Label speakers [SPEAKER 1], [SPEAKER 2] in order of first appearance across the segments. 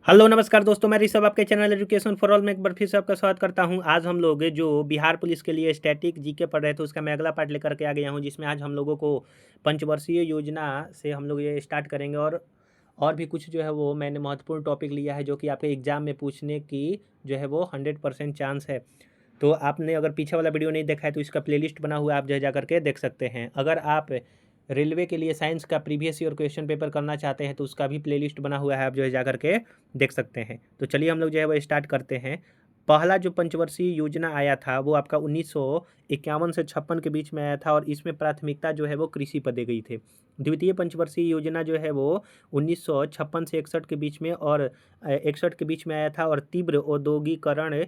[SPEAKER 1] Hello नमस्कार दोस्तों, मैं ऋषभ आपके चैनल एजुकेशन फॉर ऑल में एक बार फिर से आपका स्वागत करता हूं। आज हम लोग जो बिहार पुलिस के लिए स्टैटिक जीके पढ़ रहे थे उसका मैं अगला पार्ट लेकर के आ गया हूं, जिसमें आज हम लोगों को पंचवर्षीय योजना से हम लोग ये स्टार्ट करेंगे। और भी कुछ जो है वो मैंने महत्वपूर्ण टॉपिक लिया है जो कि आपके एग्जाम में पूछने की जो है वो 100% चांस है। तो आपने अगर पीछे वाला वीडियो नहीं देखा है तो इसका प्लेलिस्ट बना हुआ है, आप जो है जा करके देख सकते हैं। अगर आप रेलवे के लिए साइंस का प्रीवियस ईयर क्वेश्चन पेपर करना चाहते हैं तो उसका भी प्लेलिस्ट बना हुआ है, आप जो है जा करके देख सकते हैं। तो चलिए हम लोग जो है वो स्टार्ट करते हैं। पहला जो पंचवर्षीय योजना आया था वो आपका 1951 से 56 के बीच में आया था, और इसमें प्राथमिकता जो है वो कृषि पर दी गई थी। द्वितीय पंचवर्षीय योजना जो है वो 1956 से 61 के बीच में और 61 के बीच में आया था, और तीव्र औद्योगिकरण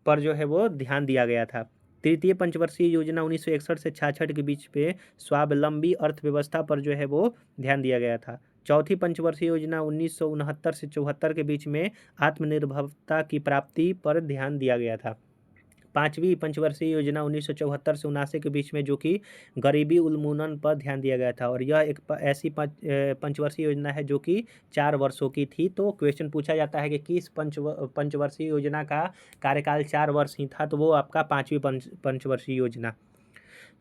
[SPEAKER 1] पर जो है वो ध्यान दिया गया था। तृतीय पंचवर्षीय योजना 1961 से 66 के बीच पे स्वावलंबी अर्थव्यवस्था पर जो है वो ध्यान दिया गया था। चौथी पंचवर्षीय योजना 1969 से 74 के बीच में आत्मनिर्भरता की प्राप्ति पर ध्यान दिया गया था। पांचवी पंचवर्षीय योजना 1974 से 79 के बीच में जो कि गरीबी उन्मूलन पर ध्यान दिया गया था, और यह एक ऐसी पंचवर्षीय योजना है जो कि 4 वर्षों की थी। तो क्वेश्चन पूछा जाता है कि किस पंचवर्षीय योजना का कार्यकाल 4 वर्ष ही था, तो वो आपका पांचवी पंचवर्षीय योजना।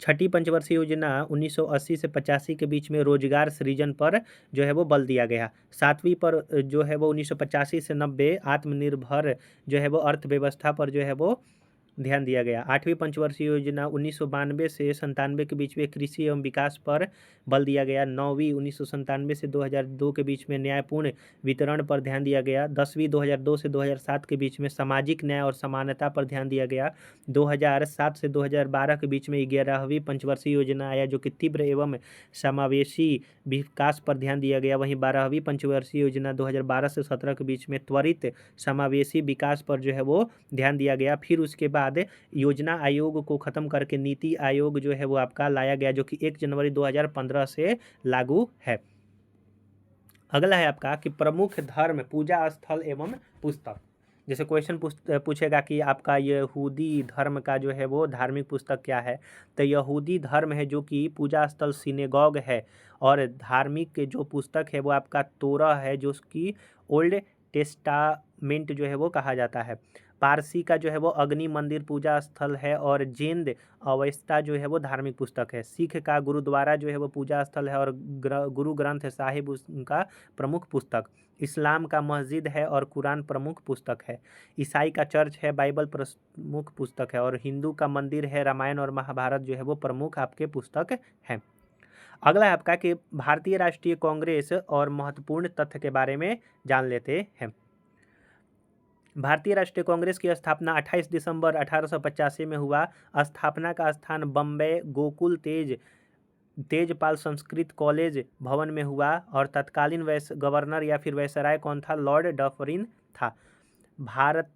[SPEAKER 1] छठी पंचवर्षीय योजना 1980 से 85 के बीच में रोजगार सृजन पर जो है वो बल दिया गया। सातवीं पर जो है वो 1985 से 90 आत्मनिर्भर जो है वो अर्थव्यवस्था पर जो है वो ध्यान दिया गया। आठवीं पंचवर्षीय योजना 1992 से 97 के बीच में कृषि एवं विकास पर बल दिया गया। नौवीं 1997 से 2002 के बीच में न्यायपूर्ण वितरण पर ध्यान दिया गया। 10वीं 2002 से 2007 के बीच में सामाजिक न्याय और समानता पर ध्यान दिया गया। 2007 से 2012 के बीच में 11वीं पंचवर्षीय योजना आया जो कि तीव्र एवं समावेशी विकास पर ध्यान दिया गया। वहीं 12वीं पंचवर्षीय योजना 2012 से 17 के बीच में त्वरित समावेशी विकास पर जो है वो ध्यान दिया गया। फिर उसके बाद योजना आयोग को खत्म करके नीति आयोग जो है वो आपका लाया गया, जो कि 1 जनवरी 2015 से लागू है। अगला है आपका कि प्रमुख धर्म पूजा स्थल एवं पुस्तक। जैसे क्वेश्चन पूछेगा कि आपका यहूदी धर्म का जो है वो धार्मिक पुस्तक क्या है, तो यहूदी धर्म है जो कि पूजा स्थल सिनेगॉग है, और धार्मिक जो पुस्तक है वो आपका तोरा है जो कि ओल्ड टेस्टामेंट जो है वो कहा जाता है। पारसी का जो है वो अग्नि मंदिर पूजा स्थल है, और जैन अवेस्ता जो है वो धार्मिक पुस्तक है। सिख का गुरुद्वारा जो है वो पूजा स्थल है, और गुरु ग्रंथ साहिब उनका प्रमुख पुस्तक। इस्लाम का मस्जिद है और कुरान प्रमुख पुस्तक है। ईसाई का चर्च है, बाइबल प्रमुख पुस्तक है, और हिंदू का मंदिर है, रामायण और महाभारत जो है वो प्रमुख आपके पुस्तक हैं। अगला है आपका कि भारतीय राष्ट्रीय कांग्रेस और महत्वपूर्ण तथ्य के बारे में जान लेते हैं। भारतीय राष्ट्रीय कांग्रेस की स्थापना 28 दिसंबर 1885 में हुआ। स्थापना का स्थान बम्बई गोकुल तेजपाल संस्कृत कॉलेज भवन में हुआ, और तत्कालीन गवर्नर या फिर वायसराय कौन था? लॉर्ड डफरिन था। भारत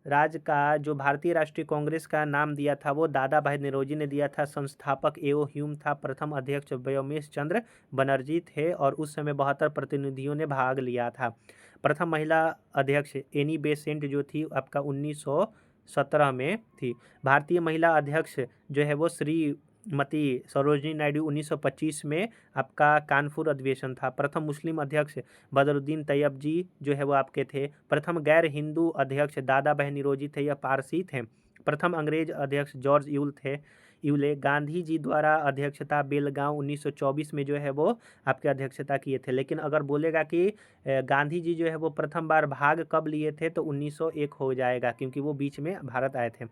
[SPEAKER 1] राज्य का जो भारतीय राष्ट्रीय कांग्रेस का नाम दिया था वो दादा भाई नौरोजी ने दिया था। संस्थापक एओ ह्यूम था। प्रथम अध्यक्ष व्योमेश चंद्र बनर्जी थे, और उस समय 72 प्रतिनिधियों ने भाग लिया था। प्रथम महिला अध्यक्ष एनी बेसेंट जो थी आपका 1917 में थी। भारतीय महिला अध्यक्ष जो है वो श्रीमती सरोजिनी नायडू 1925 में आपका कानपुर अधिवेशन था। प्रथम मुस्लिम अध्यक्ष बदरुद्दीन तैयब जी जो है वो आपके थे। प्रथम गैर हिंदू अध्यक्ष दादा भाई नौरोजी थे, यह पारसी थे। प्रथम अंग्रेज अध्यक्ष जॉर्ज यूले गांधी जी द्वारा अध्यक्षता बेलगांव 1924 में जो है वो आपके अध्यक्षता किए थे। लेकिन अगर बोलेगा कि गांधी जी जो है वो प्रथम बार भाग कब लिए थे, तो 1901 हो जाएगा, क्योंकि वो बीच में भारत आए थे।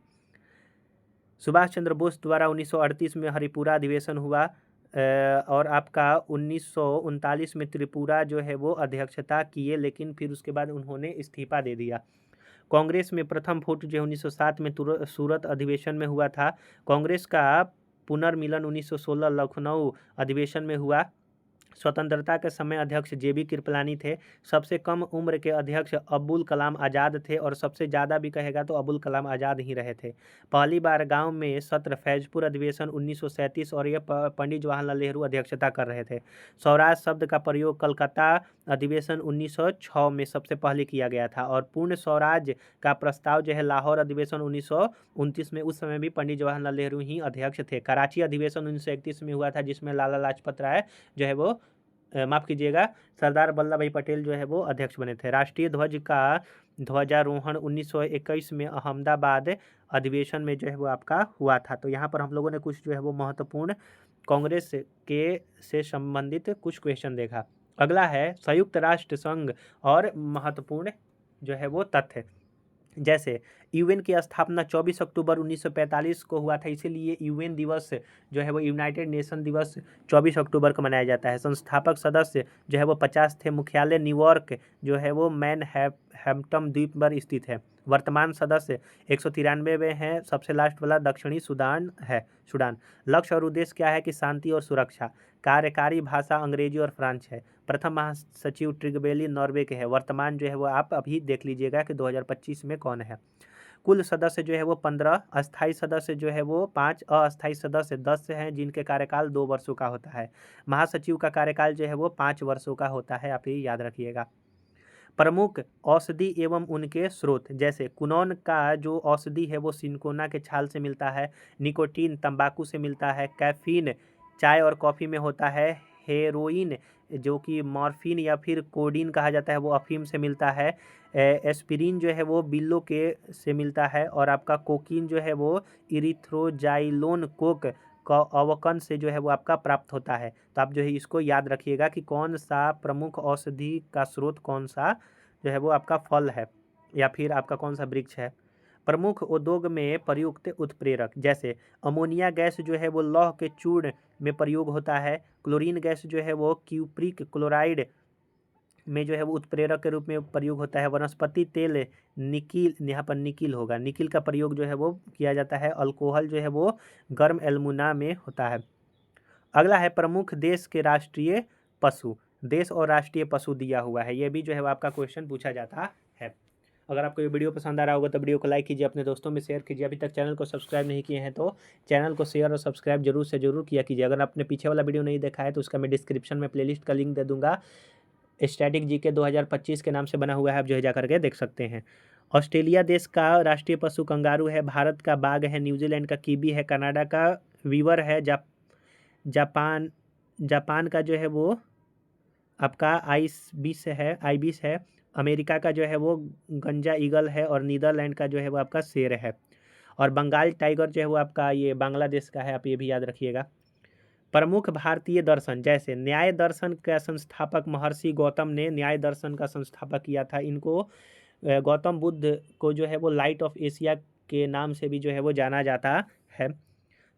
[SPEAKER 1] सुभाष चंद्र बोस द्वारा 1938 में हरिपुरा अधिवेशन हुआ, और आपका 1939 में त्रिपुरा जो है वो अध्यक्षता किए, लेकिन फिर उसके बाद उन्होंने इस्तीफा दे दिया। कांग्रेस में प्रथम फुट जो 1907 में सूरत अधिवेशन में हुआ था। कांग्रेस का पुनर्मिलन 1916 लखनऊ अधिवेशन में हुआ। स्वतंत्रता के समय अध्यक्ष जेबी कृपलानी थे। सबसे कम उम्र के अध्यक्ष अब्दुल कलाम आज़ाद थे, और सबसे ज़्यादा भी कहेगा तो अब्दुल कलाम आज़ाद ही रहे थे। पहली बार गांव में सत्र फैजपुर अधिवेशन 1937, और यह पंडित जवाहरलाल नेहरू अध्यक्षता कर रहे थे। स्वराज शब्द का प्रयोग कलकत्ता अधिवेशन 1906 में सबसे पहले किया गया था, और पूर्ण स्वराज का प्रस्ताव जो है लाहौर अधिवेशन 1929 में, उस समय भी पंडित जवाहरलाल नेहरू ही अध्यक्ष थे। कराची अधिवेशन 1931 में हुआ था, जिसमें लाला लाजपत राय जो है वो माफ़ कीजिएगा, सरदार वल्लभ भाई पटेल जो है वो अध्यक्ष बने थे। राष्ट्रीय ध्वज का ध्वजारोहण 1921 में अहमदाबाद अधिवेशन में जो है वो आपका हुआ था। तो यहाँ पर हम लोगों ने कुछ जो है वो महत्वपूर्ण कांग्रेस के से संबंधित कुछ क्वेश्चन देखा। अगला है संयुक्त राष्ट्र संघ और महत्वपूर्ण जो है वो तथ्य। जैसे यूएन की स्थापना 24 अक्टूबर 1945 को हुआ था, इसीलिए यूएन दिवस जो है वो यूनाइटेड नेशन दिवस 24 अक्टूबर को मनाया जाता है। संस्थापक सदस्य जो है वो 50 थे। मुख्यालय न्यूयॉर्क जो है वो हैम्पटन द्वीप पर स्थित है। वर्तमान सदस्य 193 हैं। सबसे लास्ट वाला दक्षिणी सूडान। लक्ष्य और उद्देश्य क्या है कि शांति और सुरक्षा। कार्यकारी भाषा अंग्रेजी और फ्रांस है। प्रथम महासचिव ट्रिगबेली नॉर्वे के हैं। वर्तमान जो है वो आप अभी देख लीजिएगा कि 2025 में कौन है। कुल सदस्य जो है वो 15, अस्थायी सदस्य जो है वो 5, अस्थायी सदस्य 10 हैं जिनके कार्यकाल 2 वर्षों का होता है। महासचिव का कार्यकाल जो है वो 5 वर्षों का होता है, आप ये याद रखिएगा। प्रमुख औषधि एवं उनके स्रोत। जैसे कुनौन का जो औषधि है वो सिनकोना के छाल से मिलता है। निकोटीन तंबाकू से मिलता है। कैफीन चाय और कॉफ़ी में होता है। हेरोइन जो कि मॉर्फिन या फिर कोडीन कहा जाता है वो अफीम से मिलता है। एस्पिरिन जो है वो बिल्लो के से मिलता है। और आपका कोकीन जो है वो इरिथ्रोजाइलोन कोक का अवकन से जो है वो आपका प्राप्त होता है। तो आप जो है इसको याद रखिएगा कि कौन सा प्रमुख औषधि का स्रोत कौन सा जो है वो आपका फल है या फिर आपका कौन सा वृक्ष है। प्रमुख उद्योग में प्रयुक्त उत्प्रेरक। जैसे अमोनिया गैस जो है वो लौह के चूर्ण में प्रयोग होता है। क्लोरीन गैस जो है वो क्यूप्रिक क्लोराइड में जो है वो उत्प्रेरक के रूप में प्रयोग होता है। वनस्पति तेल निकिल, यहाँ पर निकिल होगा, निकिल का प्रयोग जो है वो किया जाता है। अल्कोहल जो है वो गर्म एल्युमिना में होता है। अगला है प्रमुख देश के राष्ट्रीय पशु। देश और राष्ट्रीय पशु दिया हुआ है, ये भी जो है वो आपका क्वेश्चन पूछा जाता है। अगर आपको ये वीडियो पसंद आ रहा होगा तो वीडियो को लाइक कीजिए, अपने दोस्तों में शेयर कीजिए। अभी तक चैनल को सब्सक्राइब नहीं किए हैं तो चैनल को शेयर और सब्सक्राइब जरूर से जरूर किया कीजिए। अगर आपने पीछे वाला वीडियो नहीं देखा है तो उसका मैं डिस्क्रिप्शन में प्लेलिस्ट का लिंक दे दूंगा। स्टैटिक जीके 2025 के नाम से बना हुआ है, आप जो है जा करके देख सकते हैं। ऑस्ट्रेलिया देश का राष्ट्रीय पशु कंगारू है। भारत का बाघ है। न्यूजीलैंड का कीवी है। कनाडा का वीवर है। जापान जापान का जो है वो आपका आइबिस है। अमेरिका का जो है वो गंजा ईगल है। और नीदरलैंड का जो है वो आपका शेर है। और बंगाल टाइगर जो है वो आपका ये बांग्लादेश का है, आप ये भी याद रखिएगा। प्रमुख भारतीय दर्शन। जैसे न्याय दर्शन का संस्थापक महर्षि गौतम ने न्याय दर्शन का संस्थापक किया था। इनको गौतम बुद्ध को जो है वो लाइट ऑफ एशिया के नाम से भी जो है वो जाना जाता है।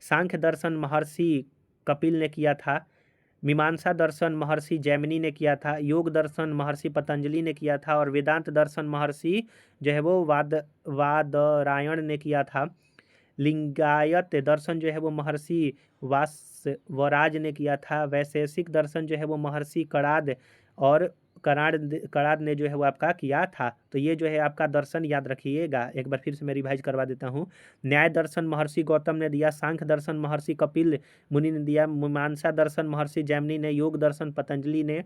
[SPEAKER 1] सांख्य दर्शन महर्षि कपिल ने किया था। मीमांसा दर्शन महर्षि जैमिनी ने किया था। योग दर्शन महर्षि पतंजलि ने किया था। और वेदांत दर्शन महर्षि जो है वो वादरायण ने किया था। लिंगायत दर्शन जो है वो महर्षि वासवराज ने किया था। वैशेषिक दर्शन जो है वो महर्षि कणाद ने जो है वो आपका किया था। तो ये जो है आपका दर्शन याद रखिएगा। एक बार फिर से मैं रिवाइज करवा देता हूँ। न्याय दर्शन महर्षि गौतम ने दिया। सांख्य दर्शन महर्षि कपिल मुनि ने दिया। मीमांसा दर्शन महर्षि जैमिनी ने। योग दर्शन पतंजलि ने।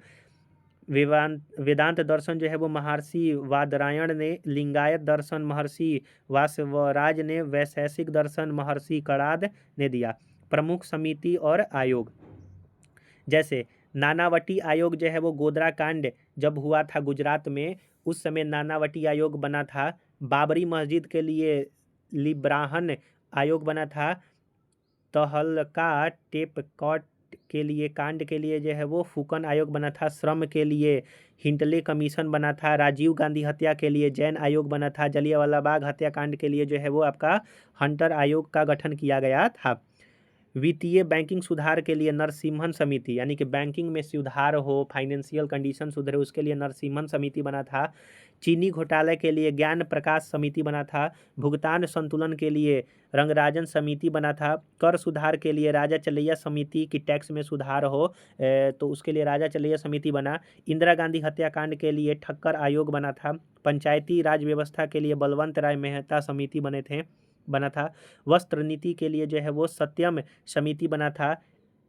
[SPEAKER 1] वेदांत दर्शन जो है वो महर्षि वादरायण ने। लिंगायत दर्शन महर्षि वासवराज ने। वैशेषिक दर्शन महर्षि कणाद ने दिया। प्रमुख समिति और आयोग। जैसे नानावटी आयोग जो है वो गोधरा कांड जब हुआ था गुजरात में, उस समय नानावटी आयोग बना था। बाबरी मस्जिद के लिए लिब्राहन आयोग बना था। तहलका टेपकॉट के लिए कांड के लिए जो है वो फूकन आयोग बना था। श्रम के लिए हिंटले कमीशन बना था। राजीव गांधी हत्या के लिए जैन आयोग बना था। जलियांवाला बाग हत्याकांड के लिए जो है वो आपका हंटर आयोग का गठन किया गया था। वित्तीय बैंकिंग सुधार के लिए नरसिम्हन समिति, यानी कि बैंकिंग में सुधार हो, फाइनेंशियल कंडीशन सुधरे, उसके लिए नरसिम्हन समिति बना था। चीनी घोटाले के लिए ज्ञान प्रकाश समिति बना था। भुगतान संतुलन के लिए रंगराजन समिति बना था। कर सुधार के लिए राजा चलैया समिति की टैक्स में सुधार हो तो उसके लिए राजा चलैया समिति बना। इंदिरा गांधी हत्याकांड के लिए ठक्कर आयोग बना था। पंचायती राज व्यवस्था के लिए बलवंत राय मेहता समिति बना था। वस्त्र नीति के लिए जो है वो सत्यम समिति बना था।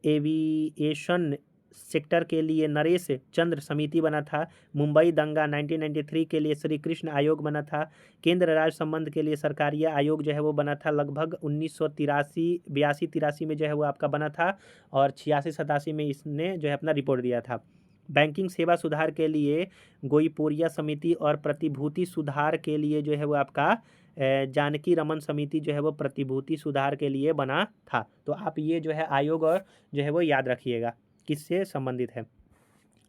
[SPEAKER 1] एविएशन सेक्टर के लिए नरेश चंद्र समिति बना था। मुंबई दंगा 1993 के लिए श्री कृष्ण आयोग बना था। केंद्र राज्य संबंध के लिए सरकारिया आयोग जो है वो बना था लगभग 1982-83 में जो है वो आपका बना था। और 86-87 में इसने जो है अपना रिपोर्ट दिया था। बैंकिंग सेवा सुधार के लिए गोईपोरिया समिति और प्रतिभूति सुधार के लिए जो है वो आपका जानकी रमन समिति जो है वो प्रतिभूति सुधार के लिए बना था। तो आप ये जो है आयोग और जो है वो याद रखिएगा किससे संबंधित है।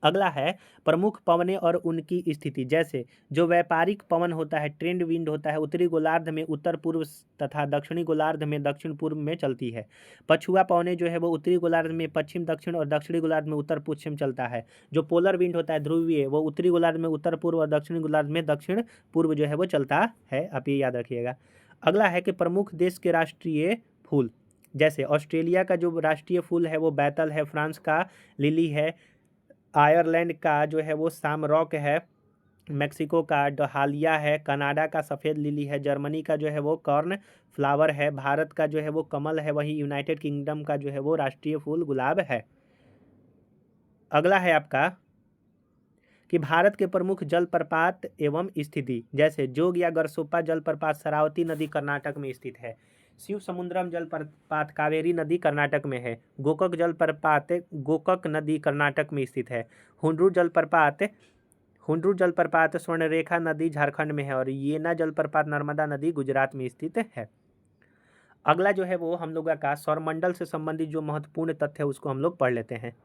[SPEAKER 1] अगला है प्रमुख पवनें और उनकी स्थिति। जैसे जो व्यापारिक पवन होता है, ट्रेंड विंड होता है, उत्तरी गोलार्ध में उत्तर पूर्व तथा दक्षिणी गोलार्ध में दक्षिण पूर्व में चलती है। पछुआ पवनें जो है वो उत्तरी गोलार्ध में पश्चिम दक्षिण और दक्षिणी गोलार्ध में उत्तर पश्चिम चलता है। जो पोलर विंड होता है ध्रुवीय, वो उत्तरी गोलार्ध में उत्तर पूर्व और दक्षिणी गोलार्ध में दक्षिण पूर्व जो है वो चलता है। आप ये याद रखिएगा। अगला है कि प्रमुख देश के राष्ट्रीय फूल। जैसे ऑस्ट्रेलिया का जो राष्ट्रीय फूल है वो बैतल है, फ्रांस का लिली है, आयरलैंड का जो है वो सामरॉक है, मेक्सिको का डहालिया है, कनाडा का सफ़ेद लिली है, जर्मनी का जो है वो कॉर्न फ्लावर है, भारत का जो है वो कमल है, वहीं यूनाइटेड किंगडम का जो है वो राष्ट्रीय फूल गुलाब है। अगला है आपका कि भारत के प्रमुख जलप्रपात एवं स्थिति। जैसे जोग या गरसोप्पा जलप्रपात शरावती नदी कर्नाटक में स्थित है। शिव समुद्रम जलप्रपात कावेरी नदी कर्नाटक में है। गोकक जलप्रपात गोकक नदी कर्नाटक में स्थित है। हुंड्रू जलप्रपात स्वर्णरेखा नदी झारखंड में है और येना जलप्रपात नर्मदा नदी गुजरात में स्थित है। अगला जो है वो हम लोगों का सौरमंडल से संबंधित जो महत्वपूर्ण तथ्य है उसको हम लोग पढ़ लेते हैं।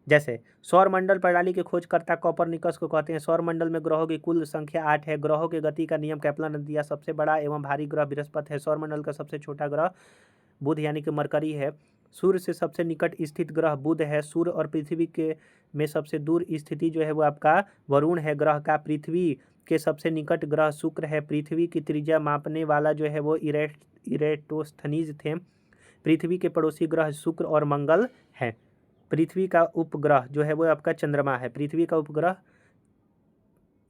[SPEAKER 1] जैसे सौरमंडल प्रणाली के खोजकर्ता कॉपरनिकस को कहते हैं। सौरमंडल में ग्रहों की कुल संख्या 8 है। ग्रहों के गति का नियम केपलर ने दिया। सबसे बड़ा एवं भारी ग्रह बृहस्पति है। सौरमंडल का सबसे छोटा ग्रह बुध यानी कि मरकरी है। सूर्य से सबसे निकट स्थित ग्रह बुध है। सूर्य और पृथ्वी के में सबसे दूर स्थिति जो है वो आपका वरुण है ग्रह का। पृथ्वी के सबसे निकट ग्रह शुक्र है। पृथ्वी की त्रिज्या मापने वाला जो है वो इरेटोस्थनीज थे। पृथ्वी के पड़ोसी ग्रह शुक्र और मंगल है। पृथ्वी का उपग्रह जो है वो आपका चंद्रमा है। पृथ्वी का उपग्रह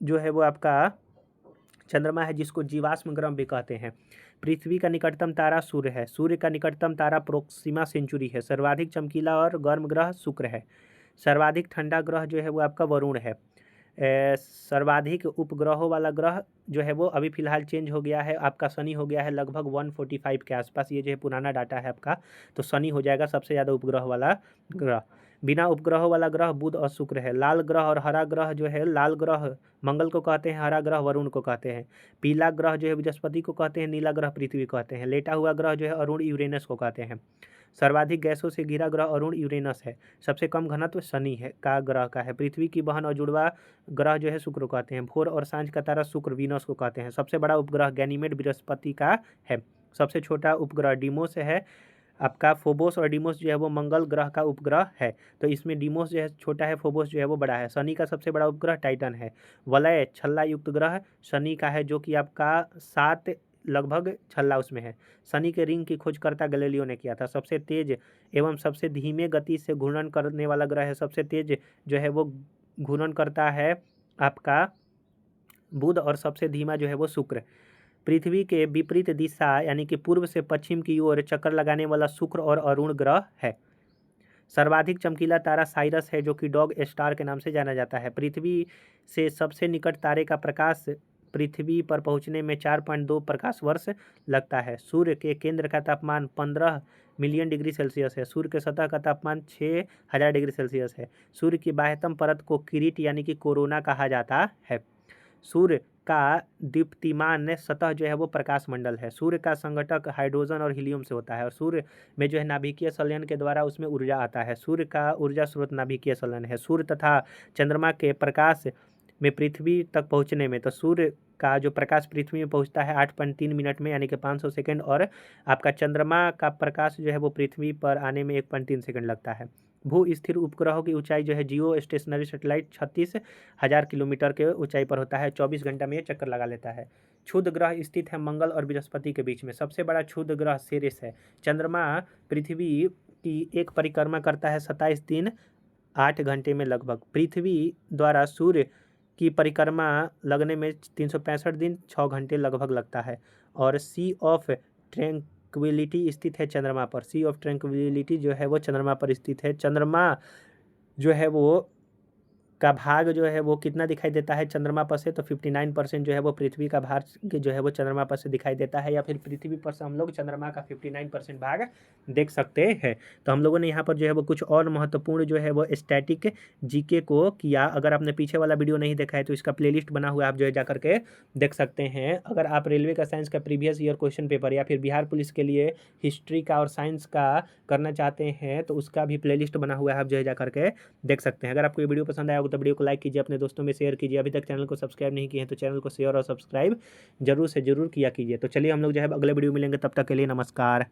[SPEAKER 1] जो है वो आपका चंद्रमा है जिसको जीवाश्म ग्रह भी कहते हैं। पृथ्वी का निकटतम तारा सूर्य है। सूर्य का निकटतम तारा प्रोक्सिमा सेंचुरी है। सर्वाधिक चमकीला और गर्म ग्रह शुक्र है। सर्वाधिक ठंडा ग्रह जो है वो आपका वरुण है। सर्वाधिक उपग्रहों वाला ग्रह जो है वो अभी फिलहाल चेंज हो गया है, आपका शनि हो गया है लगभग 145 के आसपास। ये जो है पुराना डाटा है आपका, तो शनि हो जाएगा सबसे ज़्यादा उपग्रह वाला ग्रह। बिना उपग्रहों वाला ग्रह बुध और शुक्र है। लाल ग्रह और हरा ग्रह जो है, लाल ग्रह मंगल को कहते हैं, हरा ग्रह वरुण को कहते हैं। पीला ग्रह जो है बृहस्पति को कहते हैं, नीला ग्रह पृथ्वी को कहते हैं। लेटा हुआ ग्रह जो है अरुण यूरेनस को कहते हैं। सर्वाधिक गैसों से घिरा ग्रह अरुण यूरेनस है। सबसे कम घनत्व शनि है का ग्रह का है। पृथ्वी की बहन और जुड़वा ग्रह जो है शुक्र को कहते हैं। भोर और सांझ का तारा शुक्र वीनस को कहते हैं। सबसे बड़ा उपग्रह गैनीमेड बृहस्पति का है। सबसे छोटा उपग्रह डीमोस है आपका। फोबोस और डीमोस जो है वो मंगल ग्रह का उपग्रह है। तो इसमें डीमोस जो है छोटा है, फोबोस जो है वो बड़ा है। शनि का सबसे बड़ा उपग्रह टाइटन है। वलय छल्ला युक्त ग्रह शनि का है जो कि आपका 7 लगभग छल्ला उसमें है। शनि के रिंग की खोजकर्ता गैलीलियो ने किया था। सबसे तेज एवं सबसे धीमे गति से घूर्णन करने वाला ग्रह है। सबसे तेज जो है वो घूर्णन करता है आपका बुध और सबसे धीमा जो है वो शुक्र। पृथ्वी के विपरीत दिशा यानी कि पूर्व से पश्चिम की ओर चक्कर लगाने वाला शुक्र और अरुण ग्रह है। सर्वाधिक चमकीला तारा साइरस है जो कि डॉग स्टार के नाम से जाना जाता है। पृथ्वी से सबसे निकट तारे का प्रकाश पृथ्वी पर पहुंचने में 4.2 प्रकाश वर्ष लगता है। सूर्य के केंद्र का तापमान 15 मिलियन डिग्री सेल्सियस है। सूर्य के सतह का तापमान 6000 डिग्री सेल्सियस है। सूर्य की बाह्यतम परत को किरीट यानी कि कोरोना कहा जाता है। सूर्य का दीप्तिमान सतह जो है वो प्रकाश मंडल है। सूर्य का संघटक हाइड्रोजन और हीलियम से होता है और सूर्य में जो है नाभिकीय संलयन के द्वारा उसमें ऊर्जा आता है। सूर्य का ऊर्जा स्रोत नाभिकीय संलयन है। सूर्य तथा चंद्रमा के प्रकाश में पृथ्वी तक पहुंचने में, तो सूर्य का जो प्रकाश पृथ्वी में पहुंचता है 8.3 मिनट में यानी कि 500 सेकंड, और आपका चंद्रमा का प्रकाश जो है वो पृथ्वी पर आने में 1.3 सेकंड लगता है। भू स्थिर उपग्रहों की ऊंचाई जो है जियो स्टेशनरी सैटेलाइट 36,000 किलोमीटर के ऊंचाई पर होता है। 24 घंटा में ये चक्कर लगा लेता है। क्षुद्र ग्रह स्थित है मंगल और बृहस्पति के बीच में। सबसे बड़ा क्षुद्र ग्रह सेरेस है। चंद्रमा पृथ्वी की एक परिक्रमा करता है 27 दिन 8 घंटे में लगभग। पृथ्वी द्वारा सूर्य की परिक्रमा लगने में 365 दिन 6 घंटे लगभग लगता है। और सी ऑफ ट्रैंक्विलिटी स्थित है चंद्रमा पर। सी ऑफ ट्रैंक्विलिटी जो है वो चंद्रमा पर स्थित है। चंद्रमा जो है वो का भाग जो है वो कितना दिखाई देता है चंद्रमा पर से, तो 59% जो है वो पृथ्वी का भाग जो है वो चंद्रमा पर से दिखाई देता है, या फिर पृथ्वी पर से हम लोग चंद्रमा का 59% भाग देख सकते हैं। तो हम लोगों ने यहाँ पर जो है वो कुछ और महत्वपूर्ण जो है वो स्टैटिक जीके को किया। अगर आपने पीछे वाला वीडियो नहीं देखा है तो इसका प्लेलिस्ट बना हुआ है, आप जो है जा करके देख सकते हैं। अगर आप रेलवे का साइंस का प्रीवियस ईयर क्वेश्चन पेपर या फिर बिहार पुलिस के लिए हिस्ट्री का और साइंस का करना चाहते हैं तो उसका भी प्लेलिस्ट बना हुआ है, आप जो है जा करके देख सकते हैं। अगर आपको ये वीडियो पसंद आया हो तो वीडियो को लाइक कीजिए, अपने दोस्तों में शेयर कीजिए। अभी तक चैनल को सब्सक्राइब नहीं किए हैं तो चैनल को शेयर और सब्सक्राइब जरूर से जरूर किया कीजिए। तो चलिए हम लोग जो है अगले वीडियो मिलेंगे, तब तक के लिए नमस्कार।